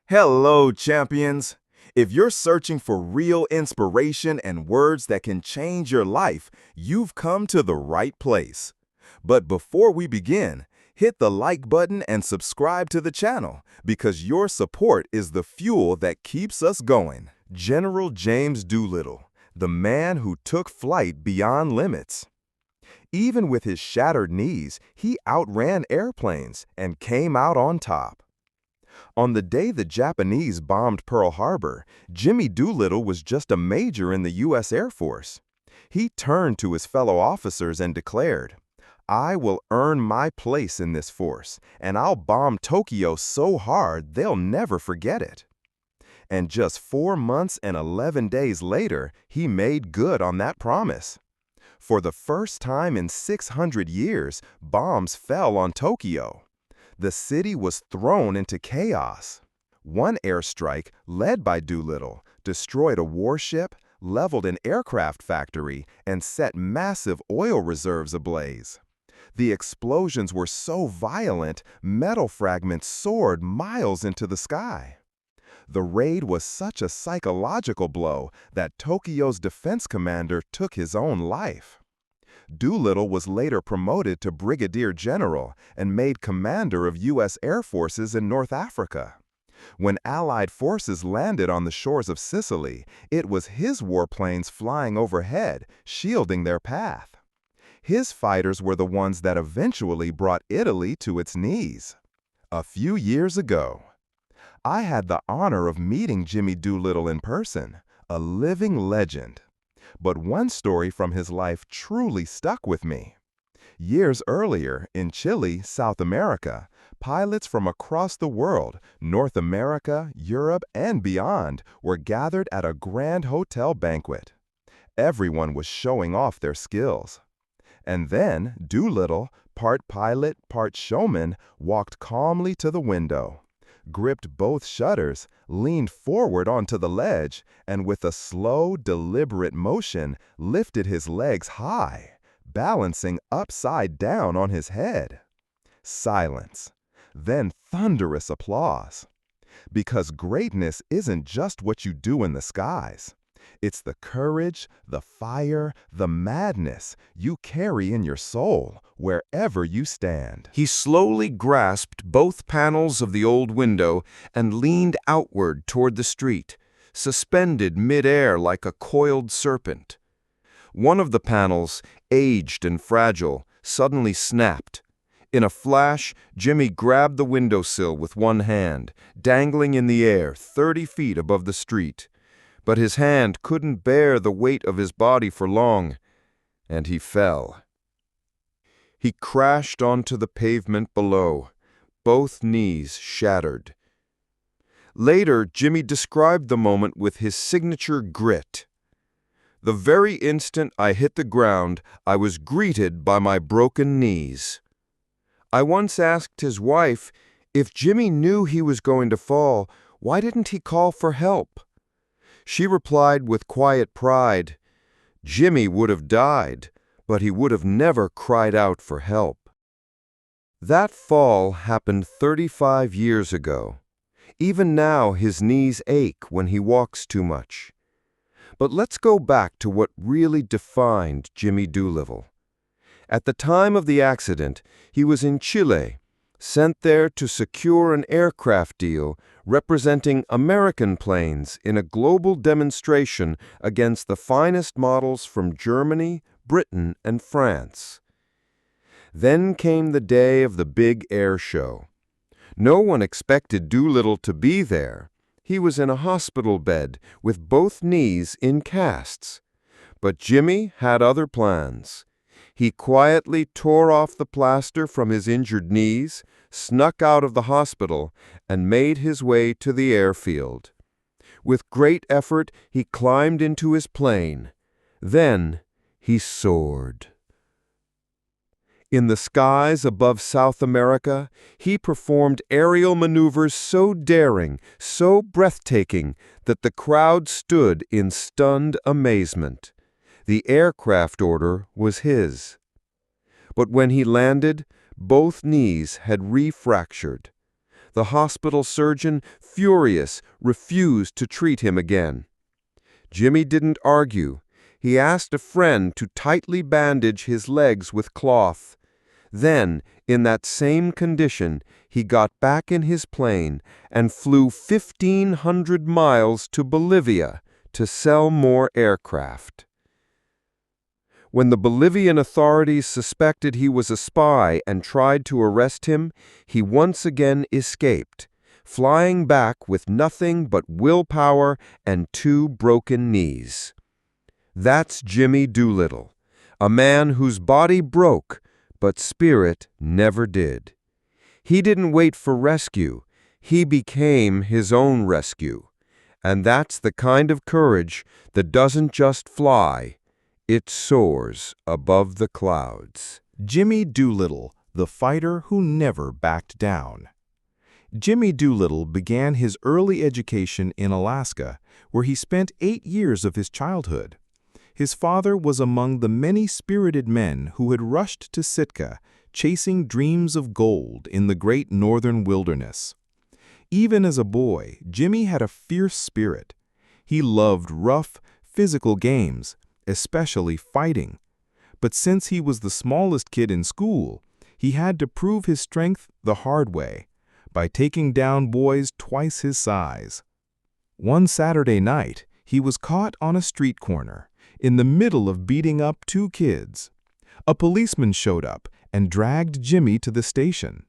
Hello, champions! If you're searching for real inspiration and words that can change your life, you've come to the right place. But before we begin, hit the like button and subscribe to the channel because your support is the fuel that keeps us going. General James Doolittle, the man who took flight beyond limits. Even with his shattered knees, he outran airplanes and came out on top. On the day the Japanese bombed Pearl Harbor, Jimmy Doolittle was just a major in the U.S. Air Force. He turned to his fellow officers and declared, "I will earn my place in this force, and I'll bomb Tokyo so hard they'll never forget it." And just 4 months and 11 days later, he made good on that promise. For the first time in 600 years, bombs fell on Tokyo. The city was thrown into chaos. One airstrike, led by Doolittle, destroyed a warship, leveled an aircraft factory, and set massive oil reserves ablaze. The explosions were so violent, metal fragments soared miles into the sky. The raid was such a psychological blow that Tokyo's defense commander took his own life. Doolittle was later promoted to brigadier general and made commander of U.S. Air Forces in North Africa. When Allied forces landed on the shores of Sicily, it was his warplanes flying overhead, shielding their path. His fighters were the ones that eventually brought Italy to its knees. A few years ago, I had the honor of meeting Jimmy Doolittle in person, a living legend. But one story from his life truly stuck with me. Years earlier, in Chile, South America, pilots from across the world, North America, Europe, and beyond, were gathered at a grand hotel banquet. Everyone was showing off their skills. And then Doolittle, part pilot, part showman, walked calmly to the window, gripped both shutters, leaned forward onto the ledge, and with a slow, deliberate motion, lifted his legs high, balancing upside down on his head. Silence. Then thunderous applause. Because greatness isn't just what you do in the skies. It's the courage, the fire, the madness you carry in your soul wherever you stand. He slowly grasped both panels of the old window and leaned outward toward the street, suspended mid-air like a coiled serpent. One of the panels, aged and fragile, suddenly snapped. In a flash, Jimmy grabbed the windowsill with one hand, dangling in the air 30 feet above the street. But his hand couldn't bear the weight of his body for long, and he fell. He crashed onto the pavement below, both knees shattered. Later, Jimmy described the moment with his signature grit. "The very instant I hit the ground, I was greeted by my broken knees." I once asked his wife, if Jimmy knew he was going to fall, why didn't he call for help? She replied with quiet pride, "Jimmy would have died, but he would have never cried out for help." That fall happened 35 years ago. Even now, his knees ache when he walks too much. But let's go back to what really defined Jimmy Doolittle. At the time of the accident, he was in Chile, sent there to secure an aircraft deal representing American planes in a global demonstration against the finest models from Germany, Britain, and France. Then came the day of the big air show. No one expected Doolittle to be there. He was in a hospital bed with both knees in casts. But Jimmy had other plans. He quietly tore off the plaster from his injured knees, snuck out of the hospital, and made his way to the airfield. With great effort, he climbed into his plane. Then he soared. In the skies above South America, he performed aerial maneuvers so daring, so breathtaking, that the crowd stood in stunned amazement. The aircraft order was his. But when he landed, both knees had refractured. The hospital surgeon, furious, refused to treat him again. Jimmy didn't argue. He asked a friend to tightly bandage his legs with cloth. Then, in that same condition, he got back in his plane and flew 1,500 miles to Bolivia to sell more aircraft. When the Bolivian authorities suspected he was a spy and tried to arrest him, he once again escaped, flying back with nothing but willpower and 2 broken knees. That's Jimmy Doolittle, a man whose body broke, but spirit never did. He didn't wait for rescue. He became his own rescue. And that's the kind of courage that doesn't just fly, it soars above the clouds. Jimmy Doolittle, the fighter who never backed down. Jimmy Doolittle began his early education in Alaska, where he spent 8 years of his childhood. His father was among the many spirited men who had rushed to Sitka, chasing dreams of gold in the great northern wilderness. Even as a boy, Jimmy had a fierce spirit. He loved rough, physical games, especially fighting. But since he was the smallest kid in school, he had to prove his strength the hard way, by taking down boys twice his size. One Saturday night, he was caught on a street corner, in the middle of beating up 2 kids. A policeman showed up and dragged Jimmy to the station.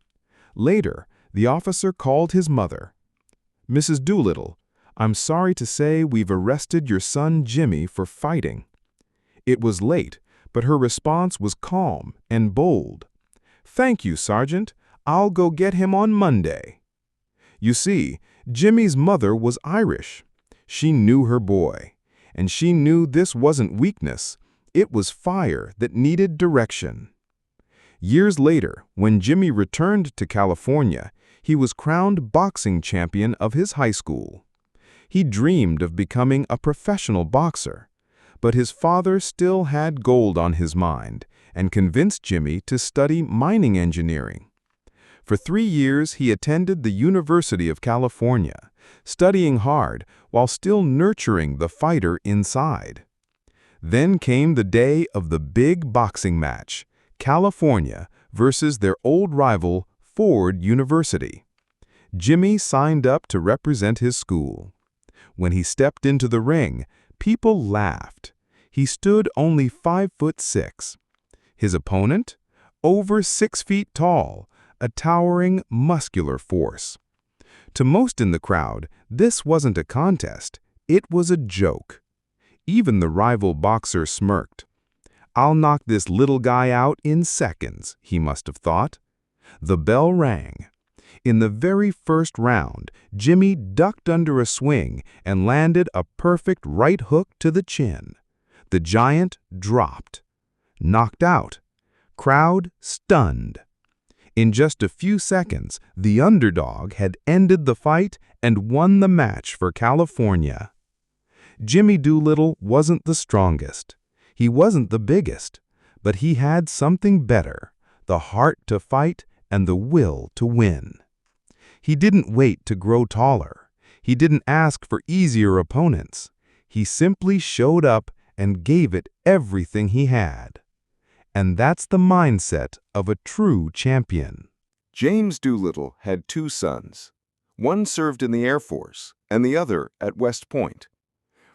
Later, the officer called his mother. "Mrs. Doolittle, I'm sorry to say we've arrested your son Jimmy for fighting." It was late, but her response was calm and bold. "Thank you, Sergeant. I'll go get him on Monday." You see, Jimmy's mother was Irish. She knew her boy, and she knew this wasn't weakness. It was fire that needed direction. Years later, when Jimmy returned to California, he was crowned boxing champion of his high school. He dreamed of becoming a professional boxer, but his father still had gold on his mind and convinced Jimmy to study mining engineering. For 3 years, he attended the University of California, studying hard while still nurturing the fighter inside. Then came the day of the big boxing match, California versus their old rival, Ford University. Jimmy signed up to represent his school. When he stepped into the ring, people laughed. He stood only 5'6". His opponent? Over 6 feet tall, a towering, muscular force. To most in the crowd, this wasn't a contest, it was a joke. Even the rival boxer smirked. "I'll knock this little guy out in seconds," he must have thought. The bell rang. In the very first round, Jimmy ducked under a swing and landed a perfect right hook to the chin. The giant dropped. Knocked out. Crowd stunned. In just a few seconds, the underdog had ended the fight and won the match for California. Jimmy Doolittle wasn't the strongest. He wasn't the biggest. But he had something better, the heart to fight and the will to win. He didn't wait to grow taller. He didn't ask for easier opponents. He simply showed up and gave it everything he had. And that's the mindset of a true champion. James Doolittle had 2 sons. One served in the Air Force, and the other at West Point.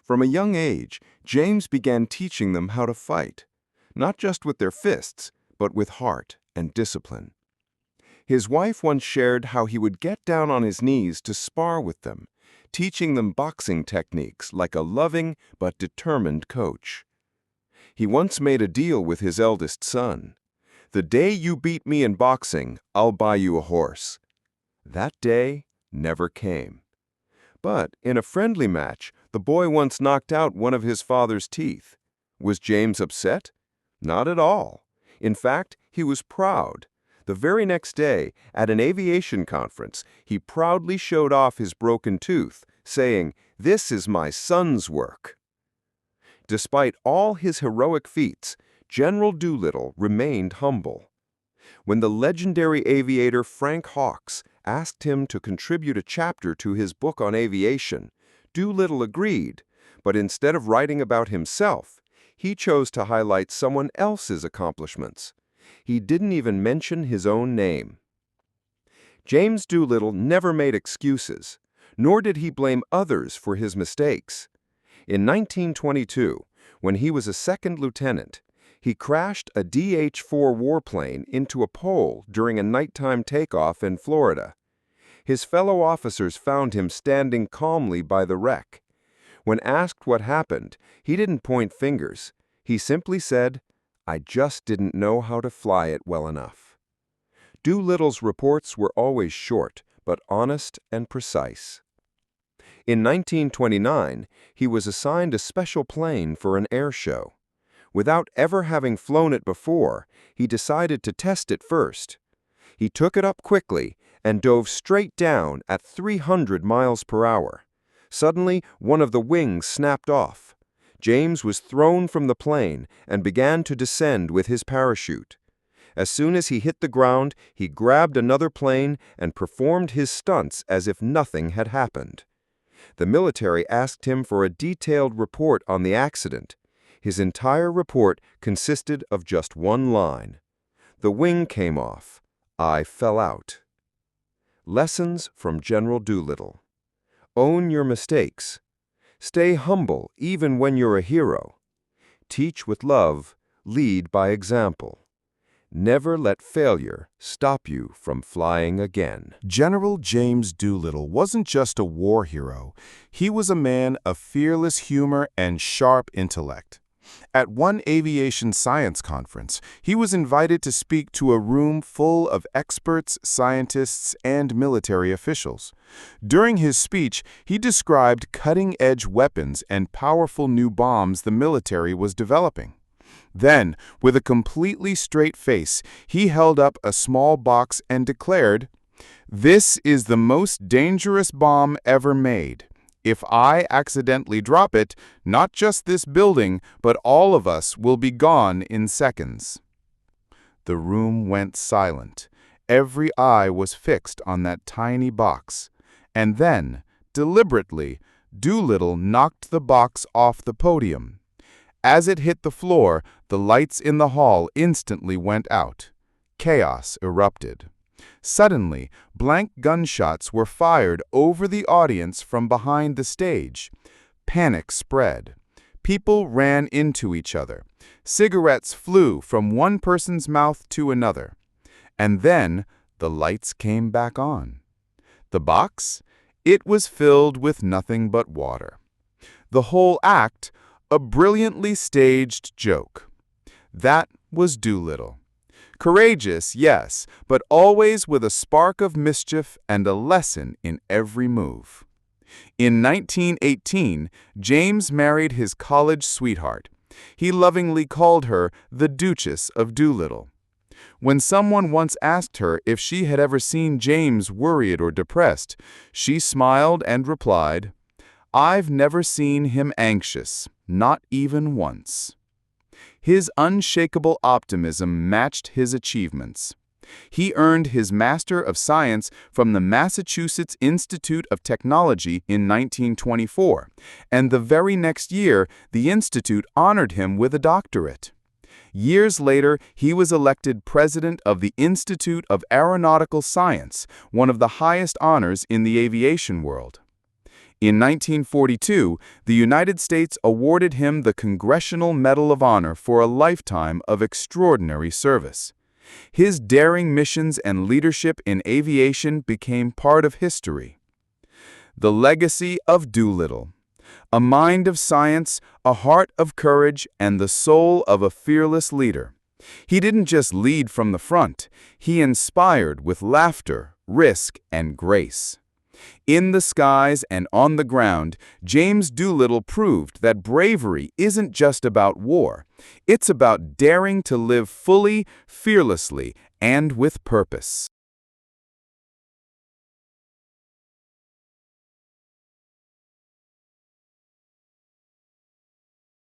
From a young age, James began teaching them how to fight, not just with their fists, but with heart and discipline. His wife once shared how he would get down on his knees to spar with them, teaching them boxing techniques like a loving but determined coach. He once made a deal with his eldest son. "The day you beat me in boxing, I'll buy you a horse." That day never came. But in a friendly match, the boy once knocked out one of his father's teeth. Was James upset? Not at all. In fact, he was proud. The very next day, at an aviation conference, he proudly showed off his broken tooth, saying, "This is my son's work." Despite all his heroic feats, General Doolittle remained humble. When the legendary aviator Frank Hawks asked him to contribute a chapter to his book on aviation, Doolittle agreed, but instead of writing about himself, he chose to highlight someone else's accomplishments. He didn't even mention his own name. James Doolittle never made excuses, nor did he blame others for his mistakes. In 1922, when he was a second lieutenant, he crashed a DH-4 warplane into a pole during a nighttime takeoff in Florida. His fellow officers found him standing calmly by the wreck. When asked what happened, he didn't point fingers. He simply said, "I just didn't know how to fly it well enough." Doolittle's reports were always short, but honest and precise. In 1929, he was assigned a special plane for an air show. Without ever having flown it before, he decided to test it first. He took it up quickly and dove straight down at 300 miles per hour. Suddenly, one of the wings snapped off. James was thrown from the plane and began to descend with his parachute. As soon as he hit the ground, he grabbed another plane and performed his stunts as if nothing had happened. The military asked him for a detailed report on the accident. His entire report consisted of just one line. "The wing came off. I fell out." Lessons from General Doolittle. Own your mistakes. Stay humble even when you're a hero. Teach with love. Lead by example. Never let failure stop you from flying again. General James Doolittle wasn't just a war hero. He was a man of fearless humor and sharp intellect. At one aviation science conference, he was invited to speak to a room full of experts, scientists, and military officials. During his speech, he described cutting-edge weapons and powerful new bombs the military was developing. Then, with a completely straight face, he held up a small box and declared, "This is the most dangerous bomb ever made. If I accidentally drop it, not just this building, but all of us will be gone in seconds." The room went silent. Every eye was fixed on that tiny box. And then, deliberately, Doolittle knocked the box off the podium. As it hit the floor, the lights in the hall instantly went out. Chaos erupted. Suddenly, blank gunshots were fired over the audience from behind the stage. Panic spread. People ran into each other. Cigarettes flew from one person's mouth to another. And then the lights came back on. The box? It was filled with nothing but water. The whole act, a brilliantly staged joke. That was Doolittle. Courageous, yes, but always with a spark of mischief and a lesson in every move. In 1918, James married his college sweetheart. He lovingly called her the Duchess of Doolittle. When someone once asked her if she had ever seen James worried or depressed, she smiled and replied, "I've never seen him anxious, not even once." His unshakable optimism matched his achievements. He earned his Master of Science from the Massachusetts Institute of Technology in 1924, and the very next year, the institute honored him with a doctorate. Years later, he was elected president of the Institute of Aeronautical Science, one of the highest honors in the aviation world. In 1942, the United States awarded him the Congressional Medal of Honor for a lifetime of extraordinary service. His daring missions and leadership in aviation became part of history. The legacy of Doolittle. A mind of science, a heart of courage, and the soul of a fearless leader. He didn't just lead from the front, he inspired with laughter, risk, and grace. In the skies and on the ground, James Doolittle proved that bravery isn't just about war. It's about daring to live fully, fearlessly, and with purpose.